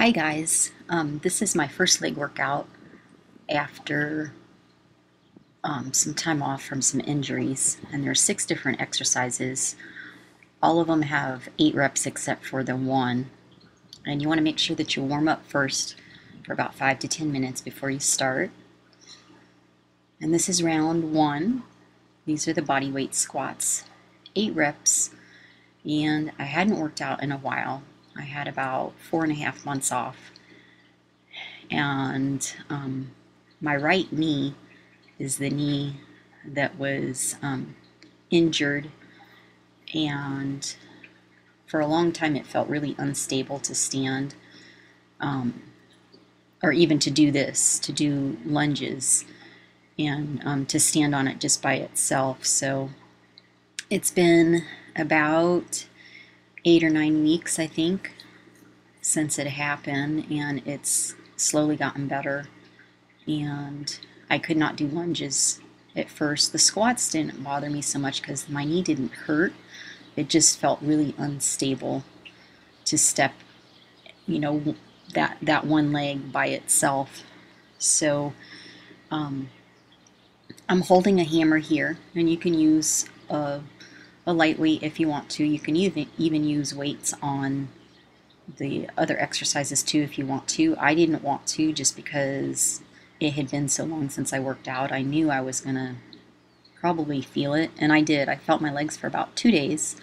Hi guys, this is my first leg workout after some time off from some injuries, and there's 6 different exercises. All of them have 8 reps except for the one, and you want to make sure that you warm up first for about 5 to 10 minutes before you start. And this is round 1. These are the body weight squats, 8 reps, and I hadn't worked out in a while. I had about 4.5 months off, and my right knee is the knee that was injured, and for a long time it felt really unstable to stand, or even to do this, to do lunges, and to stand on it just by itself. So it's been about 8 or 9 weeks, I think, since it happened, and it's slowly gotten better. And I could not do lunges at first. The squats didn't bother me so much because my knee didn't hurt. It just felt really unstable to step, that one leg by itself. So I'm holding a hammer here, and you can use a lightweight if you want to. You can even use weights on the other exercises too if you want to. I didn't want to, just because it had been so long since I worked out. I knew I was gonna probably feel it, and I did. I felt my legs for about 2 days.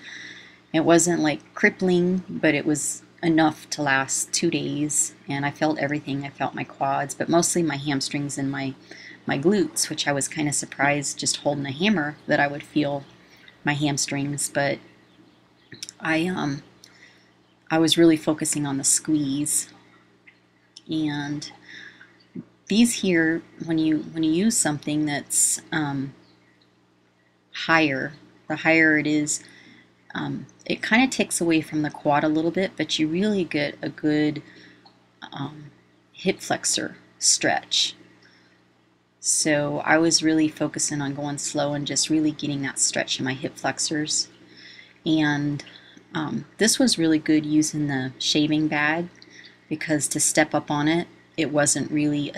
It wasn't like crippling, but it was enough to last 2 days, and I felt everything. I felt my quads, but mostly my hamstrings and my glutes, which I was kind of surprised just holding a hammer that I would feel my hamstrings. But I was really focusing on the squeeze. And these here, when you use something that's higher, the higher it is, it kind of takes away from the quad a little bit, but you really get a good hip flexor stretch. So I was really focusing on going slow and just really getting that stretch in my hip flexors. And this was really good using the shaving bag, because to step up on it, it wasn't really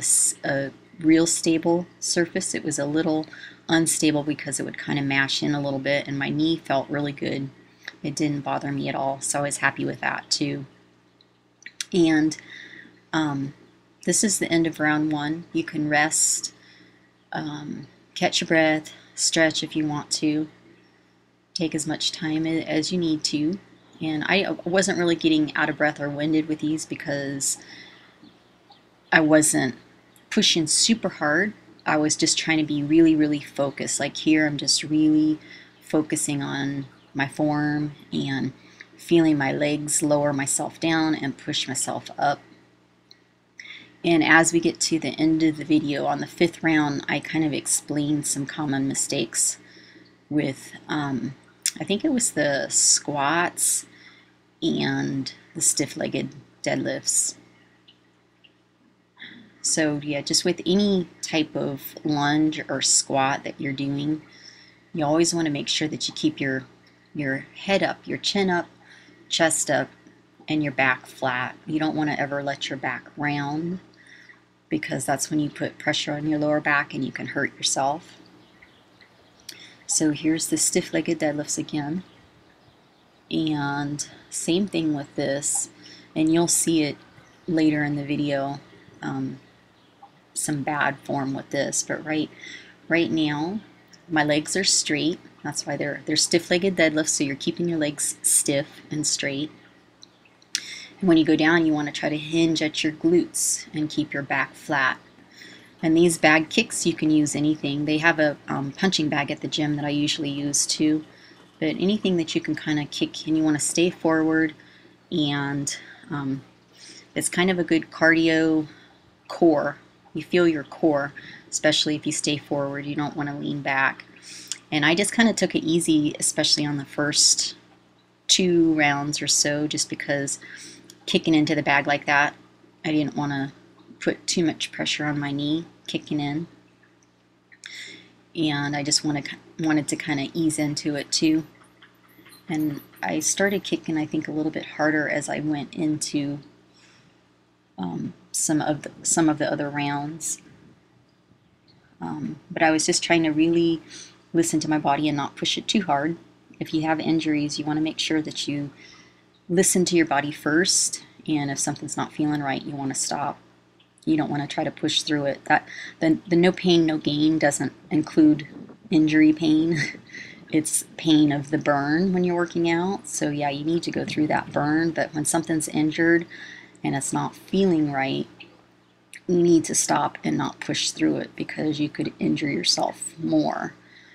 a real stable surface. It was a little unstable because it would kind of mash in a little bit, and my knee felt really good. It didn't bother me at all, so I was happy with that too. And this is the end of round 1. You can rest, catch your breath, stretch if you want to, take as much time as you need to. And I wasn't really getting out of breath or winded with these because I wasn't pushing super hard. I was just trying to be really, really focused. Like here, I'm just really focusing on my form and feeling my legs lower myself down and push myself up. And as we get to the end of the video, on the 5th round, I kind of explained some common mistakes with, I think it was the squats and the stiff-legged deadlifts. So yeah, just with any type of lunge or squat that you're doing, you always want to make sure that you keep your head up, your chin up, chest up, and your back flat. You don't want to ever let your back round, because that's when you put pressure on your lower back and you can hurt yourself. So here's the stiff-legged deadlifts again. And same thing with this, and you'll see it later in the video, some bad form with this, but right now my legs are straight. That's why they're stiff-legged deadlifts, so you're keeping your legs stiff and straight. And when you go down, you want to try to hinge at your glutes and keep your back flat. And these bag kicks, you can use anything. They have a punching bag at the gym that I usually use too. But anything that you can kind of kick, and you want to stay forward, and it's kind of a good cardio core. You feel your core, especially if you stay forward. You don't want to lean back. And I just kind of took it easy, especially on the first 2 rounds or so, just because kicking into the bag like that, I didn't want to put too much pressure on my knee kicking in. And I just wanted to kind of ease into it too. And I started kicking, I think, a little bit harder as I went into some of the other rounds. But I was just trying to really listen to my body and not push it too hard. If you have injuries, you want to make sure that you listen to your body first, and if something's not feeling right, you want to stop. You don't want to try to push through it. The no pain, no gain doesn't include injury pain. It's pain of the burn when you're working out. So yeah, you need to go through that burn, but when something's injured and it's not feeling right, you need to stop and not push through it, because you could injure yourself more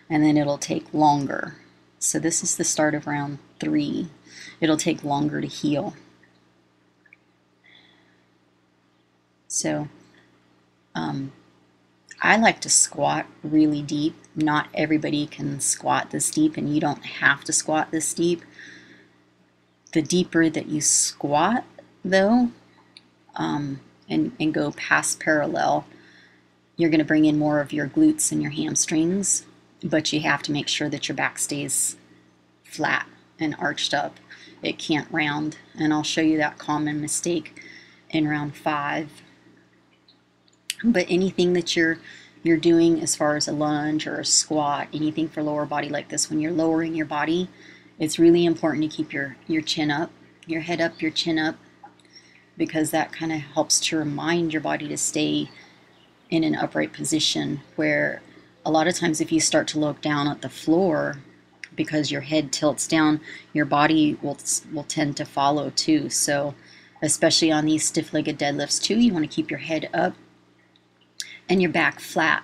and then it'll take longer. So this is the start of round 3. It'll take longer to heal. So I like to squat really deep. Not everybody can squat this deep, and you don't have to squat this deep. The deeper that you squat, though, and go past parallel, you're going to bring in more of your glutes and your hamstrings, but you have to make sure that your back stays flat and arched up. It can't round, and I'll show you that common mistake in round 5. But anything that you're doing as far as a lunge or a squat, anything for lower body like this, when you're lowering your body, it's really important to keep your chin up, your head up, your chin up, because that kind of helps to remind your body to stay in an upright position, where a lot of times if you start to look down at the floor, because your head tilts down, your body will tend to follow too. So especially on these stiff-legged deadlifts too, you want to keep your head up and your back flat.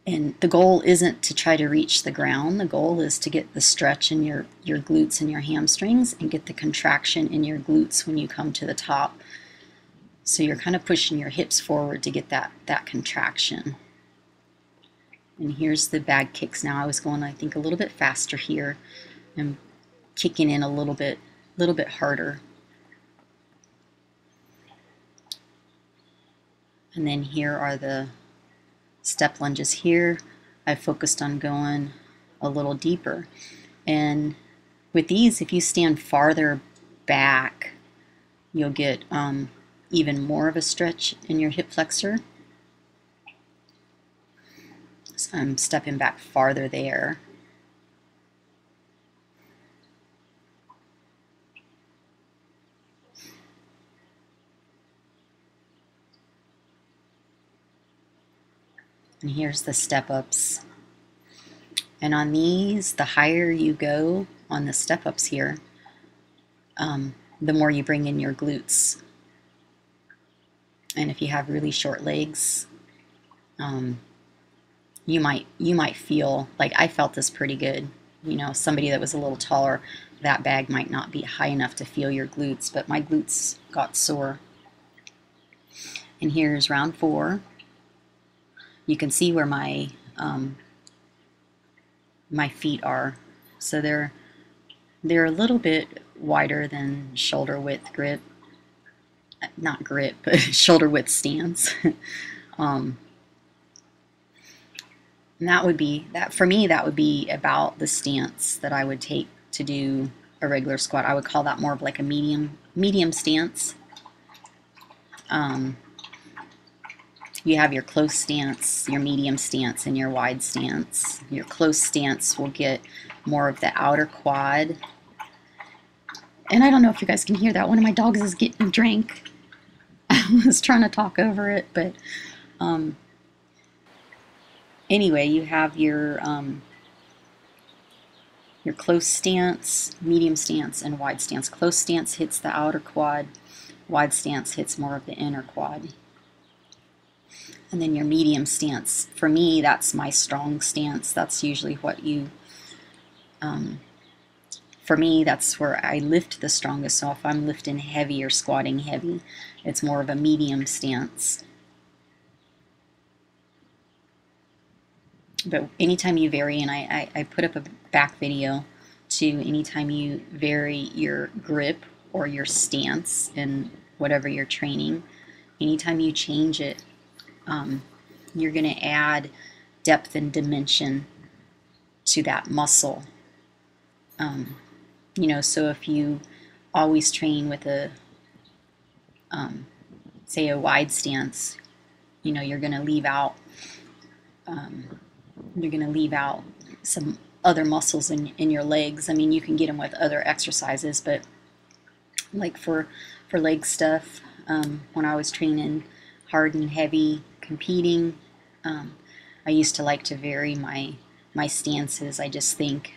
And the goal isn't to try to reach the ground. The goal is to get the stretch in your glutes and your hamstrings, and get the contraction in your glutes when you come to the top. So you're kind of pushing your hips forward to get that contraction. And here's the bag kicks now. I was going, I think, a little bit faster here. I'm kicking in a little bit harder. And then here are the step lunges here. I focused on going a little deeper. And with these, if you stand farther back, you'll get even more of a stretch in your hip flexor. So I'm stepping back farther there. And here's the step ups. And on these, the higher you go on the step ups here, the more you bring in your glutes. And if you have really short legs, you might feel like, I felt this pretty good. You know, somebody that was a little taller, that bag might not be high enough to feel your glutes, but my glutes got sore. And here's round 4. You can see where my my feet are. So they're a little bit wider than shoulder width grip. Not grip, but shoulder width stance. And that would be, for me, that would be about the stance that I would take to do a regular squat. I would call that more of like a medium stance. You have your close stance, your medium stance, and your wide stance. Your close stance will get more of the outer quad. And I don't know if you guys can hear that. One of my dogs is getting a drink. I was trying to talk over it, but anyway, you have your close stance, medium stance, and wide stance. Close stance hits the outer quad. Wide stance hits more of the inner quad. And then your medium stance, for me, that's my strong stance. That's usually what you, for me, that's where I lift the strongest. So if I'm lifting heavy or squatting heavy, it's more of a medium stance. But anytime you vary, and I put up a back video to anytime you vary your grip or your stance in whatever you're training, anytime you change it, you're going to add depth and dimension to that muscle. You know, so if you always train with a say a wide stance, you know, you're going to leave out some other muscles in your legs. I mean, you can get them with other exercises, but like for leg stuff, when I was training hard and heavy competing, I used to like to vary my stances. I just think,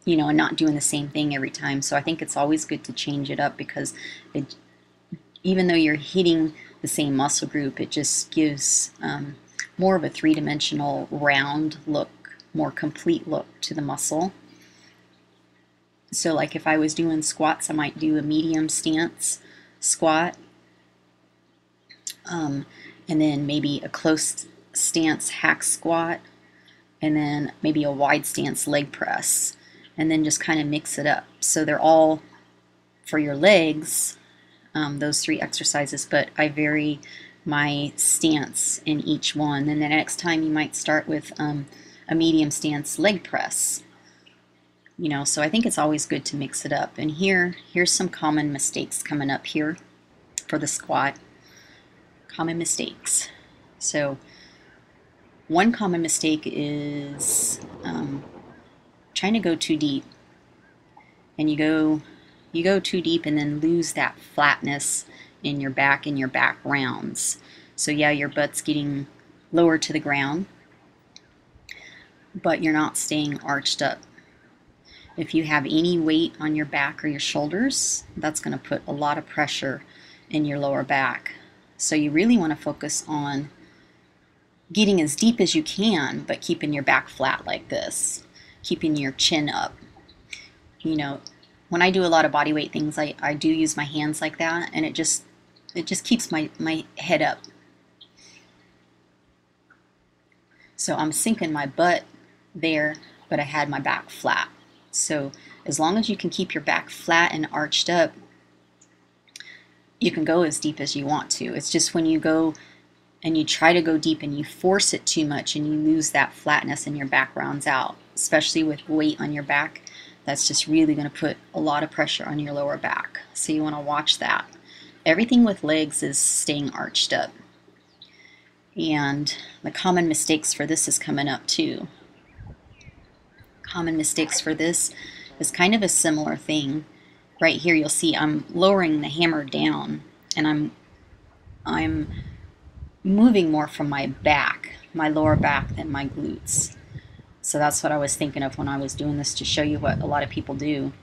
you know, and not doing the same thing every time. So I think it's always good to change it up, because even though you're hitting the same muscle group, it just gives more of a three-dimensional round look, more complete look to the muscle. So like if I was doing squats, I might do a medium stance squat, and then maybe a close stance hack squat, and then maybe a wide stance leg press, and then just kind of mix it up. So they're all for your legs, those 3 exercises, but I vary my stance in each one. And the next time you might start with a medium stance leg press. You know, so I think it's always good to mix it up. And here's some common mistakes coming up here for the squat. Common mistakes. So one common mistake is trying to go too deep. And you go too deep and then lose that flatness in your back and your back rounds. So yeah, your butt's getting lower to the ground, but you're not staying arched up. If you have any weight on your back or your shoulders, that's going to put a lot of pressure in your lower back. So you really want to focus on getting as deep as you can, but keeping your back flat like this, keeping your chin up. You know, when I do a lot of body weight things, I do use my hands like that, and it just keeps my head up. So I'm sinking my butt there, but I had my back flat. So as long as you can keep your back flat and arched up, you can go as deep as you want to. It's just when you go and you try to go deep and you force it too much and you lose that flatness and your back rounds out, especially with weight on your back, that's just really going to put a lot of pressure on your lower back. So you want to watch that. Everything with legs is staying arched up. And the common mistakes for this is coming up too. Common mistakes for this is kind of a similar thing. Right here you'll see I'm lowering the hammer down, and I'm moving more from my back, my lower back, than my glutes. So that's what I was thinking of when I was doing this, to show you what a lot of people do.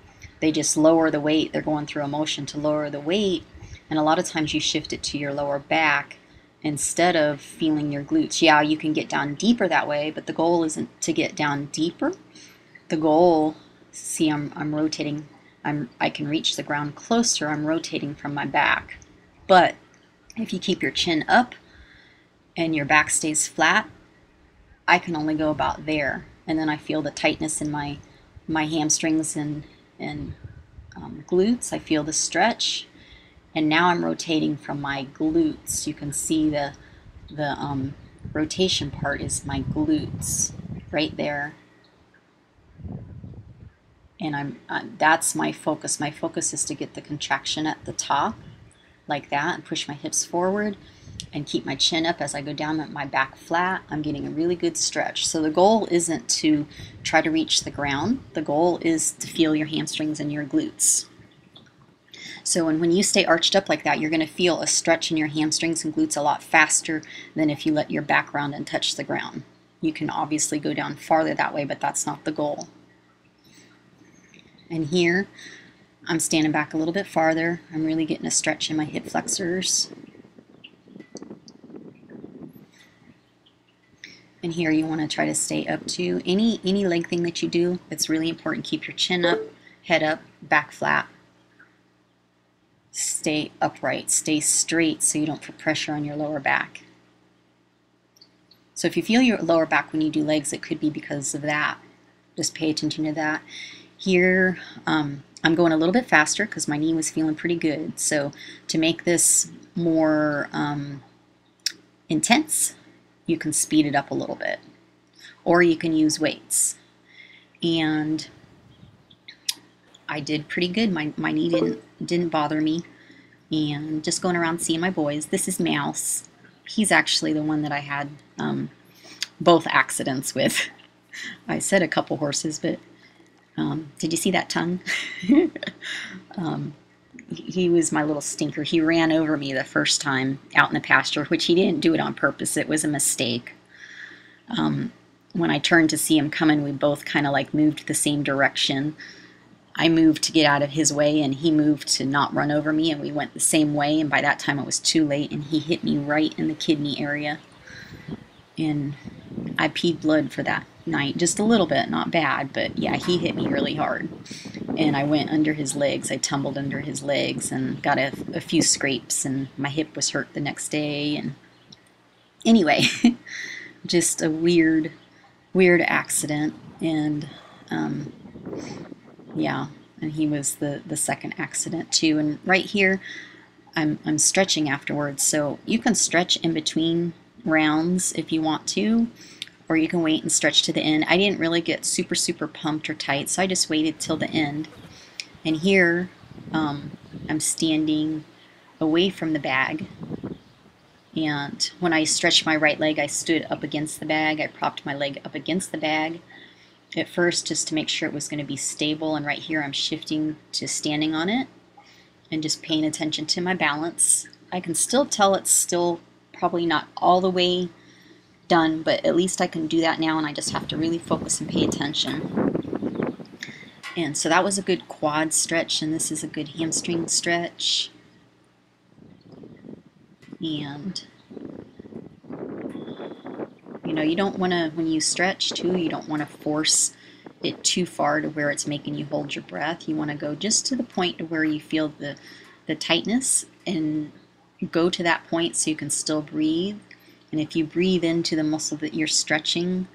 They just lower the weight. They're going through a motion to lower the weight, and a lot of times you shift it to your lower back instead of feeling your glutes. Yeah, you can get down deeper that way, but the goal isn't to get down deeper. The goal, see, I'm rotating. I can reach the ground closer. I'm rotating from my back. But if you keep your chin up and your back stays flat, I can only go about there. And then I feel the tightness in my hamstrings and glutes. I feel the stretch. And now I'm rotating from my glutes. You can see the rotation part is my glutes right there. And that's my focus. My focus is to get the contraction at the top, like that, and push my hips forward and keep my chin up as I go down, my back flat. I'm getting a really good stretch. So the goal isn't to try to reach the ground. The goal is to feel your hamstrings and your glutes. So when you stay arched up like that, you're going to feel a stretch in your hamstrings and glutes a lot faster than if you let your back round and touch the ground. You can obviously go down farther that way, but that's not the goal. And here, I'm standing back a little bit farther. I'm really getting a stretch in my hip flexors. And here you want to try to stay up to any leg thing that you do. It's really important. Keep your chin up, head up, back flat. Stay upright, stay straight so you don't put pressure on your lower back. So if you feel your lower back when you do legs, it could be because of that. Just pay attention to that. Here, I'm going a little bit faster because my knee was feeling pretty good. So to make this more intense, you can speed it up a little bit. Or you can use weights. And I did pretty good. My knee didn't bother me. and just going around seeing my boys. This is Mouse. He's actually the one that I had both accidents with. I said a couple horses, but did you see that tongue? He was my little stinker. He ran over me the first time out in the pasture, which he didn't do it on purpose. It was a mistake. When I turned to see him coming, we both kind of like moved the same direction. I moved to get out of his way, and he moved to not run over me, and we went the same way, and by that time it was too late, and he hit me right in the kidney area. And I peed blood for that night, just a little bit, not bad, but yeah, he hit me really hard. And I went under his legs. I tumbled under his legs and got a few scrapes, and my hip was hurt the next day. And anyway, just a weird accident. And yeah, and he was the second accident too. And right here, I'm stretching afterwards, so you can stretch in between rounds if you want to, or you can wait and stretch to the end. I didn't really get super pumped or tight, so I just waited till the end. And here I'm standing away from the bag, and when I stretched my right leg, I stood up against the bag. I propped my leg up against the bag at first just to make sure it was going to be stable, and right here I'm shifting to standing on it and just paying attention to my balance. I can still tell it's still probably not all the way done, but at least I can do that now, and I just have to really focus and pay attention. And so that was a good quad stretch, and this is a good hamstring stretch. And you know, you don't want to, when you stretch too, you don't want to force it too far to where it's making you hold your breath. You want to go just to the point to where you feel the tightness, and go to that point so you can still breathe. And if you breathe into the muscle that you're stretching,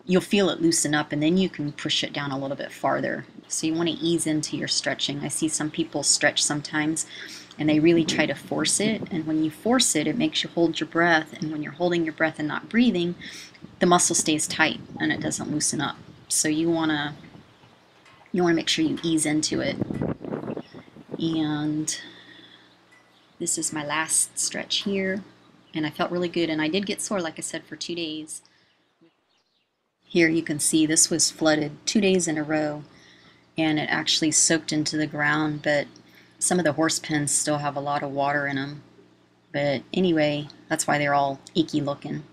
you'll feel it loosen up, and then you can push it down a little bit farther. So you want to ease into your stretching. I see some people stretch sometimes and they really try to force it, and when you force it, it makes you hold your breath, and when you're holding your breath and not breathing, the muscle stays tight and it doesn't loosen up. So you want to make sure you ease into it. And this is my last stretch here, and I felt really good, and I did get sore, like I said, for 2 days. Here you can see this was flooded 2 days in a row, and it actually soaked into the ground, but some of the horse pens still have a lot of water in them. But anyway, that's why they're all achy looking.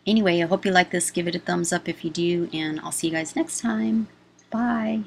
Anyway, I hope you like this. Give it a thumbs up if you do, and I'll see you guys next time. Bye.